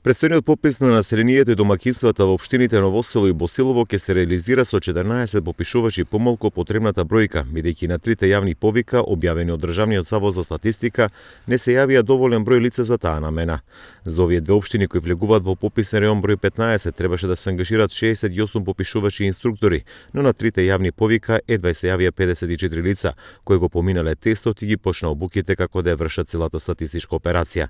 Престојниот попис на населението и домаќинствата во општините Ново Село и Босилово ќе се реализира со 14 попишувачи помалку од потребната бројка, бидејќи на трите јавни повика, објавени од Државниот завод за статистика, не се јавија доволен број лица за таа намена. За овие две општини кои влегуваат во пописен реон број 15 требаше да се ангажираат 68 попишувачи и инструктори, но на трите јавни повика едва се јавија 54 лица, кои го поминале тестот и ги почна обуките како да ја вршат целата статистичка операција.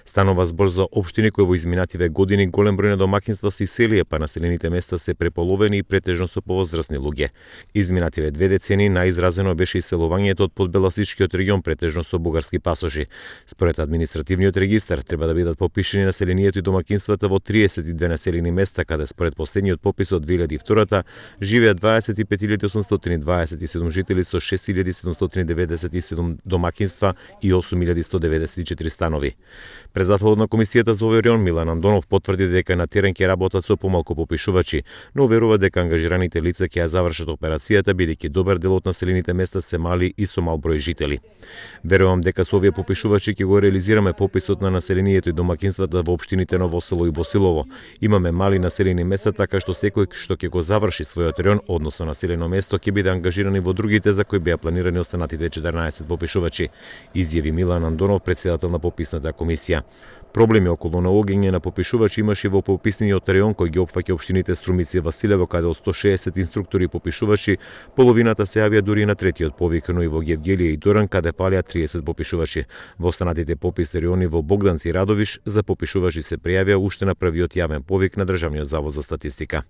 Станува збор за општини кои во изминативе години голем број на домаќинства се иселија, па населените места се преполовени и претежно со повозрасни луѓе. Изминативе 2 децени најизразено беше иселувањето од подбеласичкиот регион, претежно со бугарски пасожи. Според административниот регистар треба да бидат попишени населението и домаќинствата во 32 населени места, каде според последниот попис од 2002 живеат 25.827 жители со 6.797 домаќинства и 8.194 станови. Председателот на комисијата за овој реон Милан Андонов потврди дека на терен ќе работат со помалку попишувачи, но верува дека ангажираните лица ќе ја завршат операцијата бидејќи добар дел од населените места се мали и со мал број жители. Верувам дека со овие попишувачи ќе го реализираме пописот на населението и домаќинствата во општините Ново Село и Босилово. Имаме мали населени места, така што секој што ќе го заврши својот реон, односно населено место, ќе биде ангажиран и во другите за кои беа планирани останатите 14 попишувачи, изјави Милан Андонов, председател на пописната комисија. Проблеми околу наоѓање на попишувачи имаше во пописниот реон кој ги опфаќа општините Струмица и Василево, каде од 160 инструктори и попишувачи, половината се јавија дури на третиот повик, но и во Гевгелија и Доран, каде фалеа 30 попишувачи. Во останатите пописни реони во Богданци и Радовиш за попишувачи се пријавија уште на првиот јавен повик на Државниот завод за статистика.